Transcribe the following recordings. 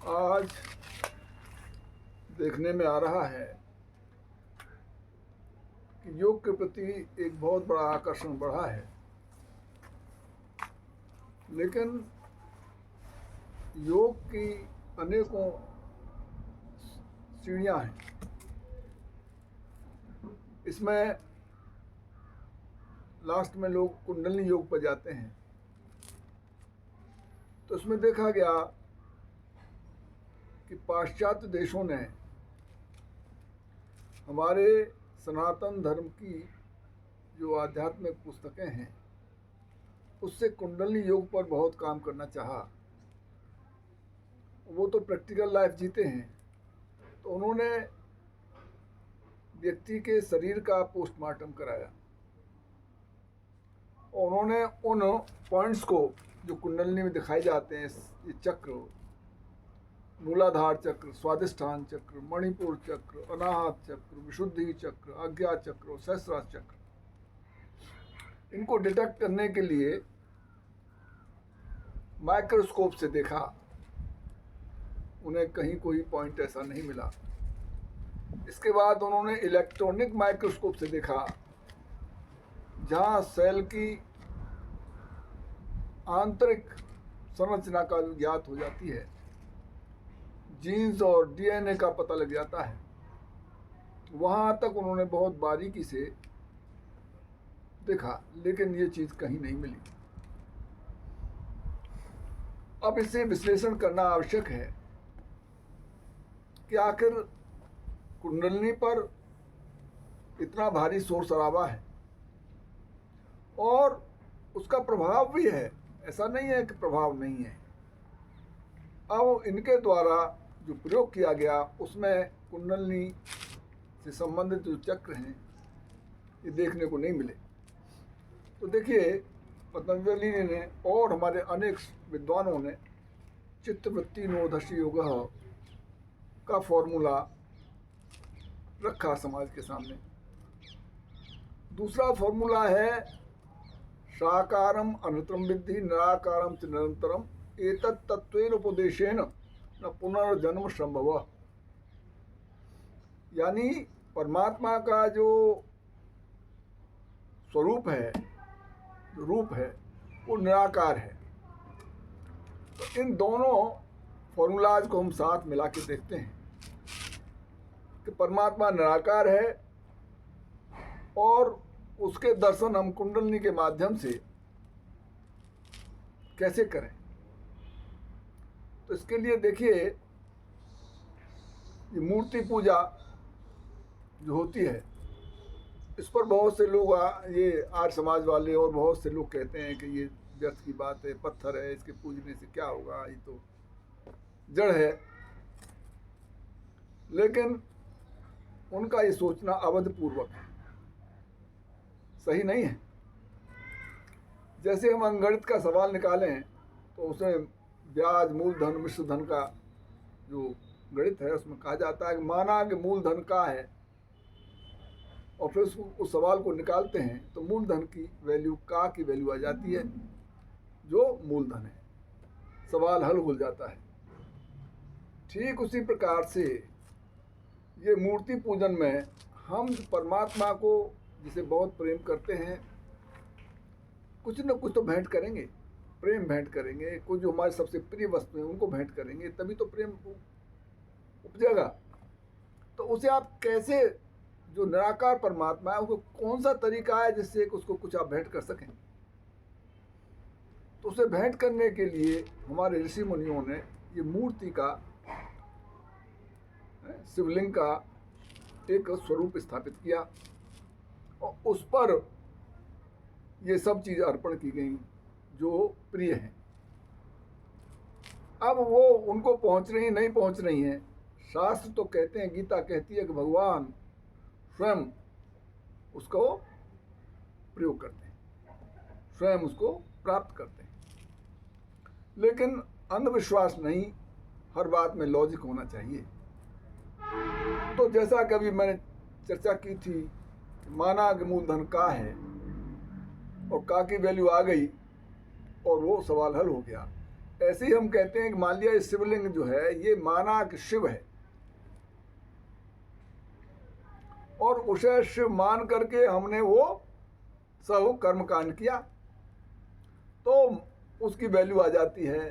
आज देखने में आ रहा है कि योग के प्रति एक बहुत बड़ा आकर्षण बढ़ा है, लेकिन योग की अनेकों सीढ़ियां हैं। इसमें लास्ट में लोग कुंडलिनी योग पर जाते हैं, तो इसमें देखा गया कि पाश्चात्य देशों ने हमारे सनातन धर्म की जो आध्यात्मिक पुस्तकें हैं उससे कुंडलिनी योग पर बहुत काम करना चाहा। वो तो प्रैक्टिकल लाइफ जीते हैं, तो उन्होंने व्यक्ति के शरीर का पोस्टमार्टम कराया और उन्होंने उन पॉइंट्स को जो कुंडलिनी में दिखाए जाते हैं, ये चक्र, मूलाधार चक्र, स्वादिष्ठान चक्र, मणिपुर चक्र, अनाहत चक्र, विशुद्धि चक्र, आज्ञा चक्र और सहस्रार चक्र, इनको डिटेक्ट करने के लिए माइक्रोस्कोप से देखा। उन्हें कहीं कोई पॉइंट ऐसा नहीं मिला। इसके बाद उन्होंने इलेक्ट्रॉनिक माइक्रोस्कोप से देखा, जहां सेल की आंतरिक संरचना का ज्ञात हो जाती है, जीन्स और डीएनए का पता लग जाता है। वहां तक उन्होंने बहुत बारीकी से देखा, लेकिन ये चीज कहीं नहीं मिली। अब इसे विश्लेषण करना आवश्यक है कि आखिर कुंडलिनी पर इतना भारी शोर शराबा है और उसका प्रभाव भी है, ऐसा नहीं है कि प्रभाव नहीं है। अब इनके द्वारा जो प्रयोग किया गया उसमें कुंडलिनी से संबंधित जो चक्र हैं ये देखने को नहीं मिले। तो देखिए, पतंजलि ने और हमारे अनेक विद्वानों ने चित्तवृत्ति नोदशी योग का फॉर्मूला रखा समाज के सामने। दूसरा फॉर्मूला है साकारम अनंतरम विद्धि निराकारम च निरंतरम एतत् तत्वेन उपदेशेन न पुनर्जन्म संभव। यानी परमात्मा का जो स्वरूप है, जो रूप है, वो निराकार है। तो इन दोनों फॉर्मूलाज को हम साथ मिला के देखते हैं कि परमात्मा निराकार है और उसके दर्शन हम कुंडलिनी के माध्यम से कैसे करें। तो इसके लिए देखिए, ये मूर्ति पूजा जो होती है, इस पर बहुत से लोग, ये आर्य समाज वाले और बहुत से लोग कहते हैं कि ये व्यर्थ की बात है, पत्थर है, इसके पूजने से क्या होगा, ये तो जड़ है। लेकिन उनका ये सोचना अवधपूर्वक है, सही नहीं है। जैसे हम अंगणित का सवाल निकालें तो उसमें ब्याज, मूलधन, मिश्र धन का जो गणित है उसमें कहा जाता है कि माना कि मूलधन का है, और फिर उस सवाल को निकालते हैं तो मूलधन की वैल्यू, का की वैल्यू आ जाती है जो मूलधन है। सवाल हल हो जाता है। ठीक उसी प्रकार से ये मूर्ति पूजन में हम परमात्मा को जिसे बहुत प्रेम करते हैं, कुछ न कुछ तो भेंट करेंगे, प्रेम भेंट करेंगे, कुछ जो हमारे सबसे प्रिय वस्तु है उनको भेंट करेंगे, तभी तो प्रेम उपजेगा। तो उसे आप कैसे, जो निराकार परमात्मा है, उसको कौन सा तरीका है जिससे उसको कुछ आप भेंट कर सकें। तो उसे भेंट करने के लिए हमारे ऋषि मुनियों ने ये मूर्ति का, शिवलिंग का एक स्वरूप स्थापित किया और उस पर ये सब चीज़ें अर्पण की गई जो प्रिय हैं। अब वो उनको पहुंच रही नहीं पहुंच रही हैं, शास्त्र तो कहते हैं, गीता कहती है कि भगवान स्वयं उसको प्रयोग करते हैं, स्वयं उसको प्राप्त करते हैं। लेकिन अंधविश्वास नहीं, हर बात में लॉजिक होना चाहिए। तो जैसा कभी मैंने चर्चा की थी, माना कि मूलधन का है और का की वैल्यू आ गई और वो सवाल हल हो गया। ऐसे ही हम कहते हैं कि मान लिया ये शिवलिंग जो है ये माना कि शिव है, और उसे शिव मान करके हमने वो सब कर्मकांड किया, तो उसकी वैल्यू आ जाती है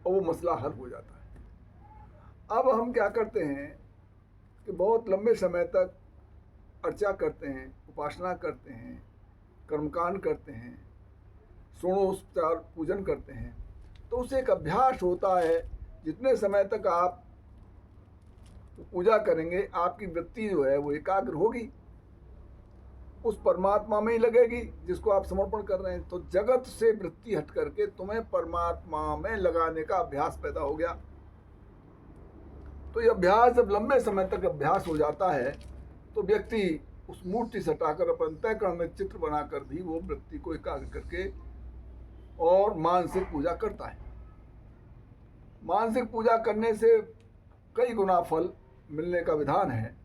और वो मसला हल हो जाता है। अब हम क्या करते हैं कि बहुत लंबे समय तक अर्चा करते हैं, उपासना करते हैं, कर्मकांड करते हैं, षोडशोपचार पूजन करते हैं, तो उससे एक अभ्यास होता है। जितने समय तक आप पूजा करेंगे आपकी वृत्ति जो है वो एकाग्र होगी, उस परमात्मा में ही लगेगी जिसको आप समर्पण कर रहे हैं। तो जगत से वृत्ति हट करके तुम्हें परमात्मा में लगाने का अभ्यास पैदा हो गया। तो ये अभ्यास जब लंबे समय तक अभ्यास हो जाता है तो व्यक्ति उस मूर्ति से हटाकर अपन अंतःकरण में चित्र बनाकर भी वो वृत्ति को एकाग्र करके और मानसिक पूजा करता है। मानसिक पूजा करने से कई गुना फल मिलने का विधान है।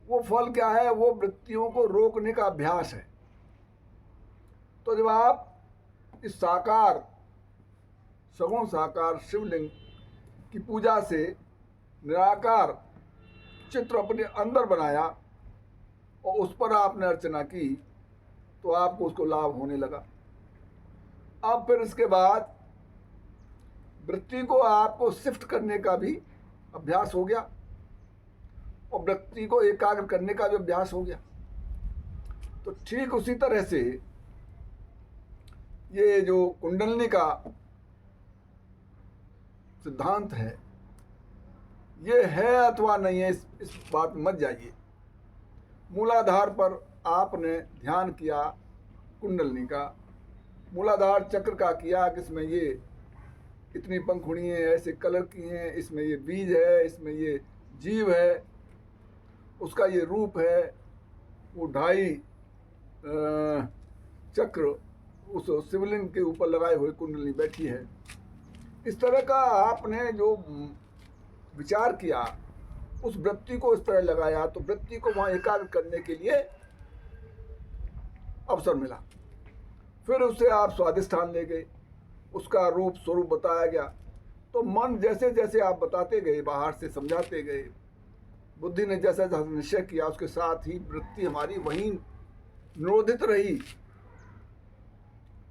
वो फल क्या है? वो वृत्तियों को रोकने का अभ्यास है। तो जब आप इस साकार सगुण साकार शिवलिंग की पूजा से निराकार चित्र अपने अंदर बनाया और उस पर आपने अर्चना की तो आपको उसको लाभ होने लगा। अब फिर इसके बाद वृत्ति को आपको शिफ्ट करने का भी अभ्यास हो गया और वृत्ति को एकाग्र करने का भी अभ्यास हो गया। तो ठीक उसी तरह से ये जो कुंडलिनी का सिद्धांत है ये है अथवा नहीं है, इस बात में मत जाइए। मूलाधार पर आपने ध्यान किया कुंडलिनी का, मूलाधार चक्र का किया कि इसमें ये इतनी पंखुड़ी हैं, ऐसे कलर की हैं, इसमें ये बीज है, इसमें ये जीव है, उसका ये रूप है, वो 2.5 चक्र उस शिवलिंग के ऊपर लगाए हुए कुंडलिनी बैठी है। इस तरह का आपने जो विचार किया, उस वृत्ति को इस तरह लगाया तो वृत्ति को वहाँ एकाग्र करने के लिए अवसर मिला। फिर उससे आप स्वाधिष्ठान ले गए, उसका रूप स्वरूप बताया गया। तो मन जैसे जैसे आप बताते गए, बाहर से समझाते गए, बुद्धि ने जैसा जैसा निश्चय किया उसके साथ ही वृत्ति हमारी वहीं निरोधित रही,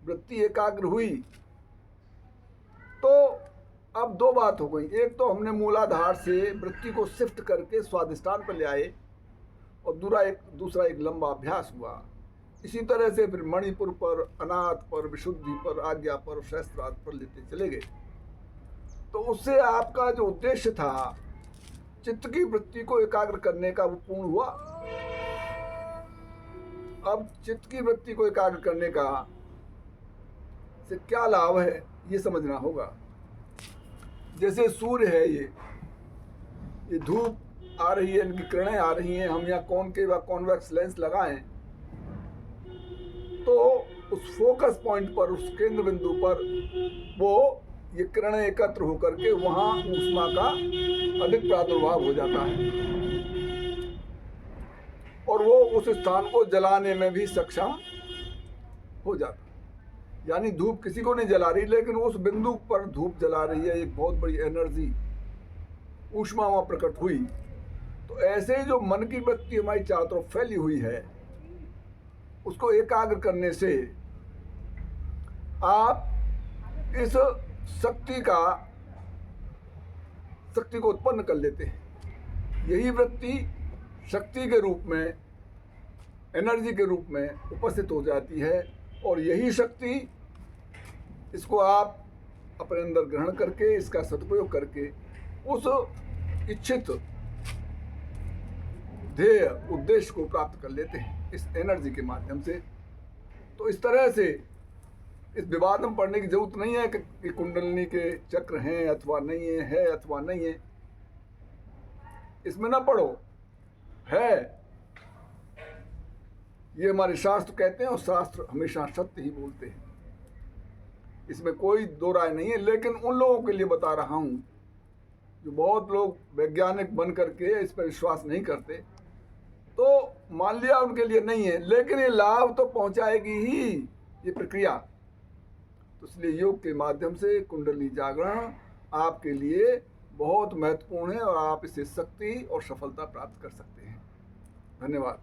वृत्ति एकाग्र हुई। तो अब दो बात हो गई। एक तो हमने मूलाधार से वृत्ति को शिफ्ट करके स्वाधिष्ठान पर ले आए और दूसरा एक लंबा अभ्यास हुआ। इसी तरह से फिर मणिपुर पर, अनाथ पर, विशुद्धि पर, आज्ञा पर, सहस्त्रार्थ पर लेते चले गए। तो उससे आपका जो उद्देश्य था चित्त की वृत्ति को एकाग्र करने का, वो पूर्ण हुआ। अब चित्त की वृत्ति को एकाग्र करने का से क्या लाभ है ये समझना होगा। जैसे सूर्य है, ये धूप आ रही है, इनकी किरणें आ रही हैं, हम यहाँ कॉनकेव या कॉन्वेक्स लेंस लगाएं तो उस फोकस पॉइंट पर, उस केंद्र बिंदु पर वो ये किरणें एकत्र होकर के वहाँ ऊष्मा का अधिक प्रादुर्भाव हो जाता है और वो उस स्थान को जलाने में भी सक्षम हो जाता है। यानी धूप किसी को नहीं जला रही, लेकिन उस बिंदु पर धूप जला रही है, एक बहुत बड़ी एनर्जी, ऊष्मा वहाँ प्रकट हुई। तो ऐसे ही जो मन की वृत्ति हमारी चारों तरफ फैली हुई है, उसको एकाग्र करने से आप इस शक्ति को उत्पन्न कर लेते हैं। यही वृत्ति शक्ति के रूप में, एनर्जी के रूप में उपस्थित हो जाती है और यही शक्ति, इसको आप अपने अंदर ग्रहण करके, इसका सदुपयोग करके उस इच्छित ध्येय उद्देश्य को प्राप्त कर लेते हैं इस एनर्जी के माध्यम से। तो इस तरह से इस विवाद में पढ़ने की जरूरत नहीं है कि कुंडलिनी के चक्र हैं अथवा नहीं है अथवा नहीं है, इसमें ना पढ़ो। है, ये हमारे शास्त्र कहते हैं और शास्त्र हमेशा सत्य ही बोलते हैं, इसमें कोई दो राय नहीं है। लेकिन उन लोगों के लिए बता रहा हूँ जो बहुत लोग वैज्ञानिक बन करके इस पर विश्वास नहीं करते, तो मान लिया उनके लिए नहीं है, लेकिन ये लाभ तो पहुंचाएगी ही ये प्रक्रिया। तो इसलिए योग के माध्यम से कुंडली जागरण आपके लिए बहुत महत्वपूर्ण है और आप इससे शक्ति और सफलता प्राप्त कर सकते हैं। धन्यवाद।